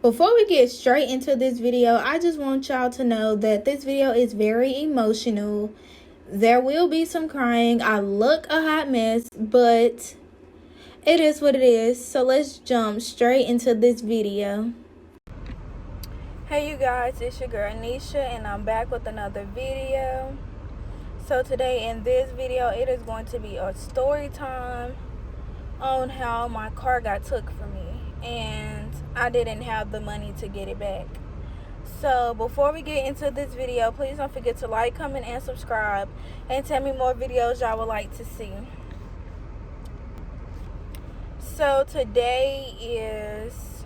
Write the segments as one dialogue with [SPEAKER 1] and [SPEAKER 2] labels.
[SPEAKER 1] Before we get straight into this video, I just want y'all to know that this video is very emotional. There will be some crying. I look a hot mess, but it is what it is. So let's jump straight into this video. Hey you guys, it's your girl Nisha and I'm back with another video. So today in this video, it is going to be a story time on how my car got took from me and I didn't have the money to get it back. So before we get into this video, please don't forget to like, comment, and subscribe, and tell me more videos y'all would like to see. So today is,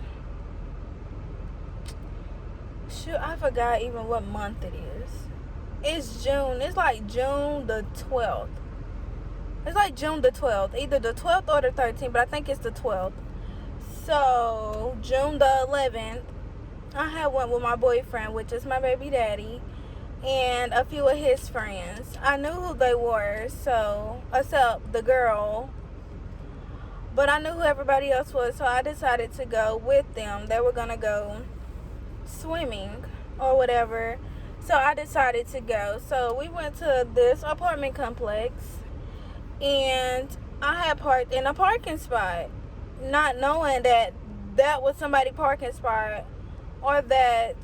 [SPEAKER 1] I forgot even what month it is. It's June. It's like June the 12th. It's like June the 12th. Either the 12th or the 13th, but I think it's the 12th. So, June the 11th, I went with my boyfriend, which is my baby daddy, and a few of his friends. I knew who they were, so, except the girl, but I knew who everybody else was, so I decided to go with them. They were going to go swimming or whatever, so I decided to go. So, we went to this apartment complex, and I had parked in a parking spot, not knowing that that was somebody's parking spot or that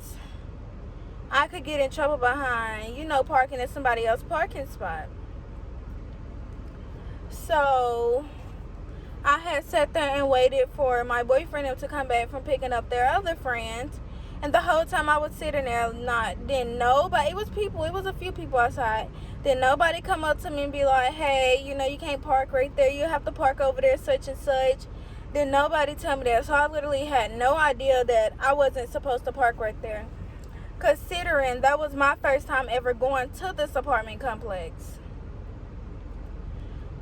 [SPEAKER 1] I could get in trouble behind, parking in somebody else's parking spot. So I had sat there and waited for my boyfriend to come back from picking up their other friends. And the whole time I was sitting there, didn't nobody, it was a few people outside. Didn't nobody come up to me and be like, hey, you can't park right there. You have to park over there, such and such. Didn't nobody tell me that. So I literally had no idea that I wasn't supposed to park right there. Considering that was my first time ever going to this apartment complex.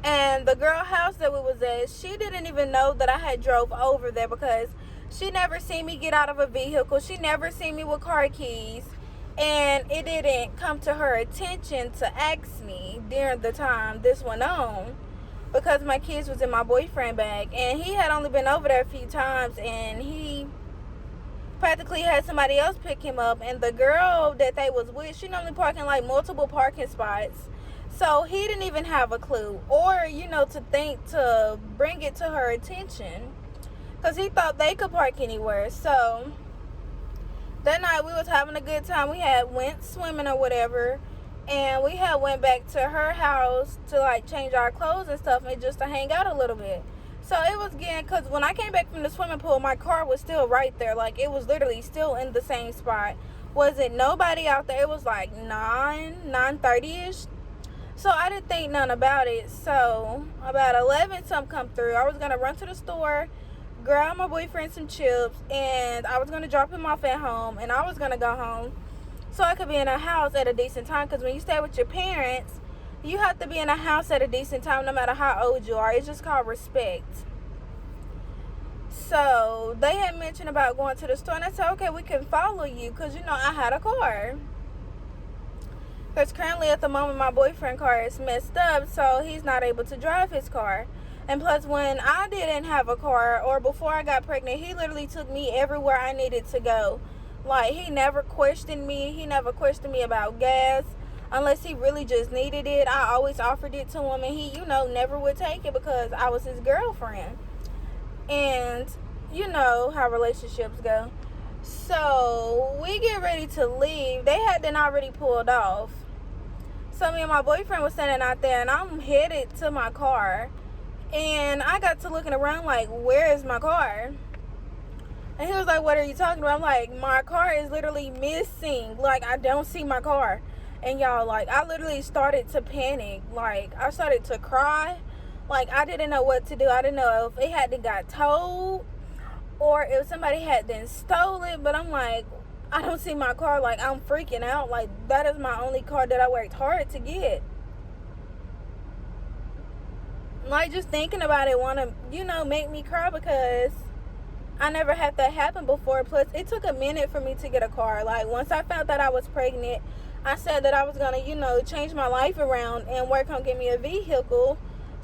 [SPEAKER 1] And the girl house that we was at, she didn't even know that I had drove over there because she never seen me get out of a vehicle. She never seen me with car keys. And it didn't come to her attention to ask me during the time this went on, because my kids was in my boyfriend bag. And he had only been over there a few times, and he practically had somebody else pick him up. And the girl that they was with, she normally parking like multiple parking spots. So he didn't even have a clue or, to think to bring it to her attention, because he thought they could park anywhere. So that night we was having a good time. We had went swimming or whatever, and we had went back to her house to like change our clothes and stuff and just to hang out a little bit. So it was getting, because when I came back from the swimming pool, my car was still right there. Like, it was literally still in the same spot. Wasn't nobody out there. It was like 9:30ish. So I didn't think none about it. So about 11 something come through. I was gonna run to the store, grab my boyfriend some chips, and I was gonna drop him off at home, and I was gonna go home so I could be in a house at a decent time. Because when you stay with your parents, you have to be in a house at a decent time no matter how old you are. It's just called respect. So they had mentioned about going to the store, and I said, okay, we can follow you, because I had a car. Because currently at the moment my boyfriend's car is messed up, so he's not able to drive his car. And plus, when I didn't have a car, or before I got pregnant, he literally took me everywhere I needed to go. Like, he never questioned me. He never questioned me about gas, unless he really just needed it. I always offered it to him, and he, never would take it because I was his girlfriend. And you know how relationships go. So we get ready to leave. They had then already pulled off. So me and my boyfriend was standing out there, and I'm headed to my car. And I got to looking around like, where is my car? And he was like, what are you talking about? I'm like, my car is literally missing. Like, I don't see my car. And y'all, like, I literally started to panic. Like, I started to cry. Like, I didn't know what to do. I didn't know if it had to got towed or if somebody had then stole it. But I'm like, I don't see my car. Like, I'm freaking out. Like, that is my only car that I worked hard to get. Like, just thinking about it want to, make me cry, because I never had that happen before. Plus, it took a minute for me to get a car. Like, once I found that I was pregnant, I said that I was going to, change my life around and work on getting me a vehicle.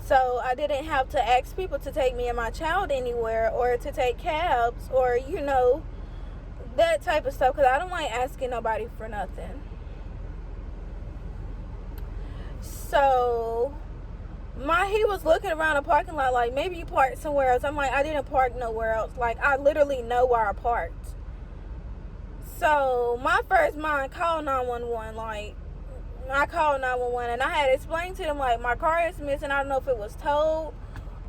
[SPEAKER 1] So I didn't have to ask people to take me and my child anywhere, or to take cabs, or, that type of stuff, because I don't like asking nobody for nothing. So he was looking around the parking lot like, maybe you parked somewhere else. I'm like, I didn't park nowhere else. Like, I literally know where I parked. So my first mind called 911. Like, I called 911 and I had explained to them, like, my car is missing. I don't know if it was towed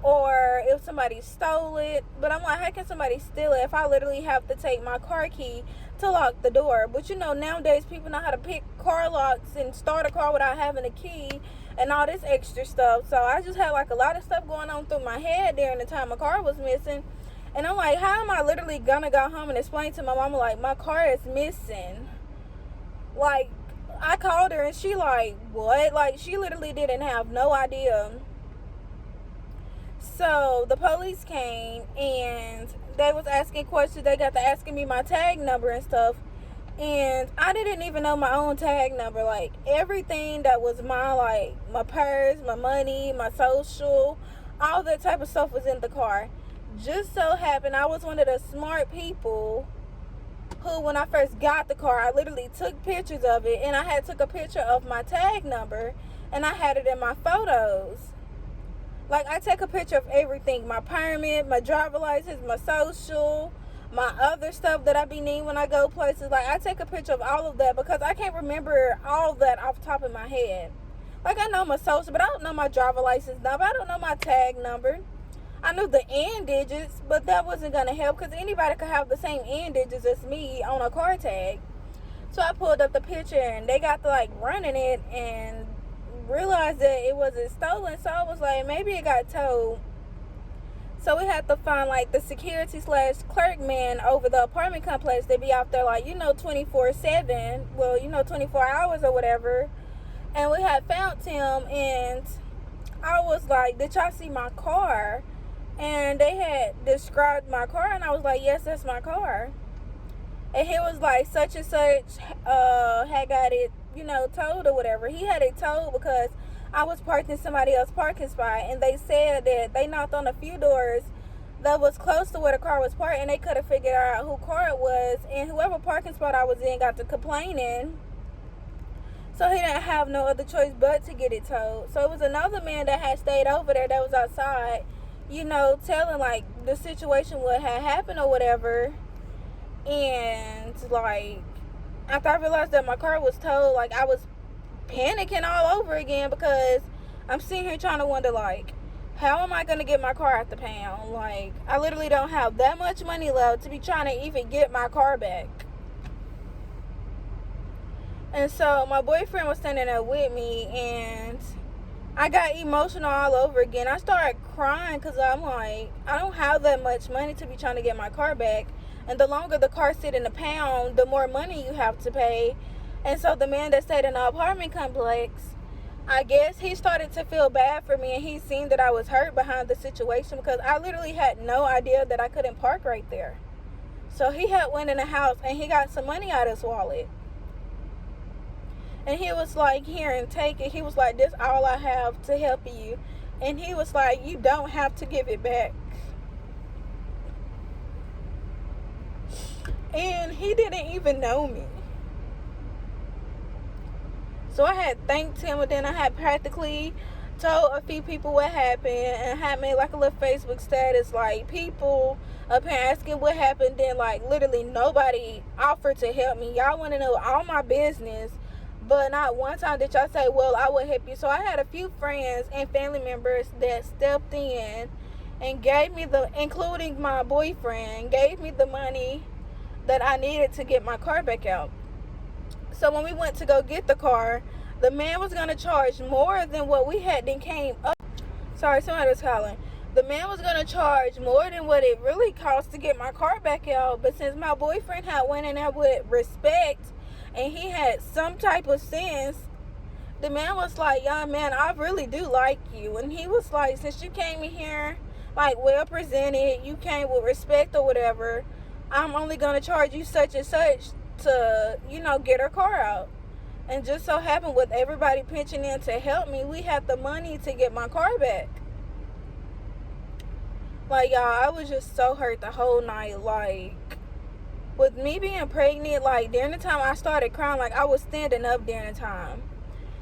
[SPEAKER 1] or if somebody stole it. But I'm like, how can somebody steal it if I literally have to take my car key to lock the door? But you know, nowadays people know how to pick car locks and start a car without having a key and all this extra stuff. So I just had like a lot of stuff going on through my head during the time my car was missing. And I'm like, how am I literally gonna go home and explain to my mama, like, my car is missing? Like, I called her and she like, what? Like, she literally didn't have no idea. So the police came and they was asking questions. They got to asking me my tag number and stuff. And I didn't even know my own tag number. Like, everything that was mine, like my purse, my money, my social, all that type of stuff was in the car. Just so happened I was one of the smart people who, when I first got the car, I literally took pictures of it, and I had took a picture of my tag number and I had it in my photos. Like, I take a picture of everything: my permit, my driver license, my social, my other stuff that I be needing when I go places. Like, I take a picture of all of that because I can't remember all that off the top of my head. Like, I know my social, but I don't know my driver license number. I don't know my tag number. I knew the end digits, but that wasn't going to help because anybody could have the same end digits as me on a car tag. So I pulled up the picture and they got to like running it and realized that it wasn't stolen. So I was like, maybe it got towed. So we had to find like the security / clerk man over the apartment complex. They be out there like, 24/7. Well, 24 hours or whatever. And we had found him and I was like, did y'all see my car? And they had described my car and I was like, yes, that's my car. And he was like, such and such had got it, towed or whatever. He had it towed because I was parked in somebody else's parking spot, and they said that they knocked on a few doors that was close to where the car was parked, and they could have figured out who car it was, and whoever parking spot I was in got to complaining. So he didn't have no other choice but to get it towed. So it was another man that had stayed over there that was outside, telling like the situation, what had happened or whatever. And like, after I realized that my car was towed, like, I was panicking all over again because I'm sitting here trying to wonder, like, how am I going to get my car out the pound? Like, I literally don't have that much money left to be trying to even get my car back. And so my boyfriend was standing there with me, and I got emotional all over again. I started crying because I'm like, I don't have that much money to be trying to get my car back. And the longer the car sit in the pound, the more money you have to pay. And so the man that stayed in the apartment complex, I guess he started to feel bad for me, and he seen that I was hurt behind the situation because I literally had no idea that I couldn't park right there. So he had went in the house and he got some money out of his wallet. And he was like, here, and take it. He was like, this all I have to help you. And he was like, you don't have to give it back. And he didn't even know me. So I had thanked him, and then I had practically told a few people what happened, and had made like a little Facebook status, like, people up here asking what happened. Then like literally nobody offered to help me. Y'all want to know all my business, but not one time did y'all say, well, I will help you. So I had a few friends and family members that stepped in and gave me including my boyfriend, gave me the money that I needed to get my car back out. So when we went to go get the car, the man was going to charge more than what we had then came up. Sorry, somebody was calling. The man was going to charge more than what it really cost to get my car back out. But since my boyfriend had went in there with respect and he had some type of sense, the man was like, young man, I really do like you. And he was like, since you came in here like well presented, you came with respect or whatever, I'm only going to charge you such and such to, get her car out. And just so happened, with everybody pitching in to help me, we had the money to get my car back. Like, y'all, I was just so hurt the whole night. Like, with me being pregnant, like during the time I started crying, like I was standing up during the time.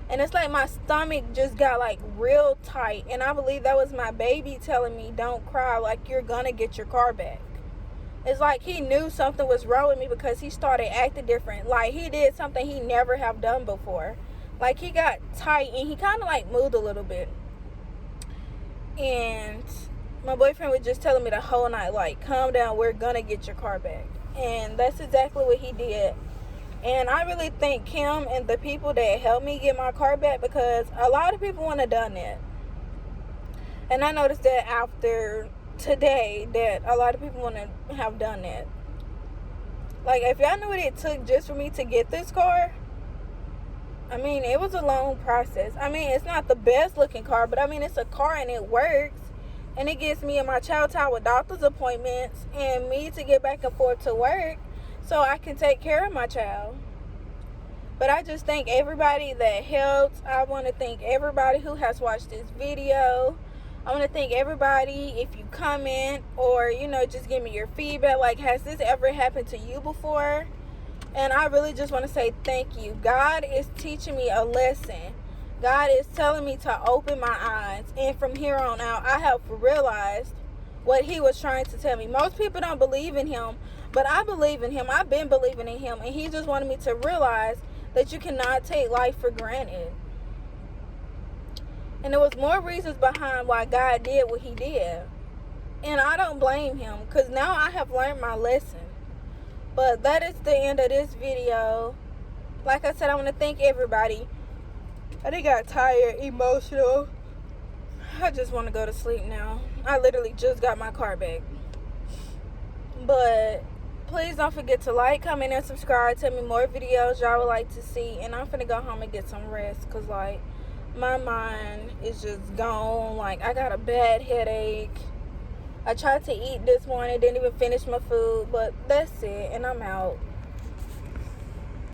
[SPEAKER 1] And it's like my stomach just got like real tight. And I believe that was my baby telling me, don't cry, like you're gonna get your car back. It's like he knew something was wrong with me because he started acting different. Like he did something he never have done before. Like he got tight and he kind of like moved a little bit. And my boyfriend was just telling me the whole night, like, calm down, we're gonna get your car back. And that's exactly what he did. And I really thank him and the people that helped me get my car back, because a lot of people wouldn't have done that. And I noticed that after today that a lot of people wouldn't have done that. Like, if y'all knew what it took just for me to get this car, I mean, it was a long process. I mean, it's not the best looking car, but I mean, it's a car and it works. And it gets me and my child time with doctor's appointments and me to get back and forth to work, so I can take care of my child. But I just thank everybody that helped. I want to thank everybody who has watched this video. I want to thank everybody if you comment or, you know, just give me your feedback. Like, has this ever happened to you before? And I really just want to say thank you. God is teaching me a lesson. God is telling me to open my eyes. And from here on out, I have realized what he was trying to tell me. Most people don't believe in him, but I believe in him. I've been believing in him. And he just wanted me to realize that you cannot take life for granted. And there was more reasons behind why God did what he did. And I don't blame him, because now I have learned my lesson. But that is the end of this video. Like I said, I want to thank everybody. I done got tired, emotional. I just want to go to sleep now. I literally just got my car back. But please don't forget to like, comment, and subscribe. Tell me more videos y'all would like to see. And I'm finna go home and get some rest, because, like, my mind is just gone. Like, I got a bad headache. I tried to eat this morning, didn't even finish my food. But that's it, and I'm out.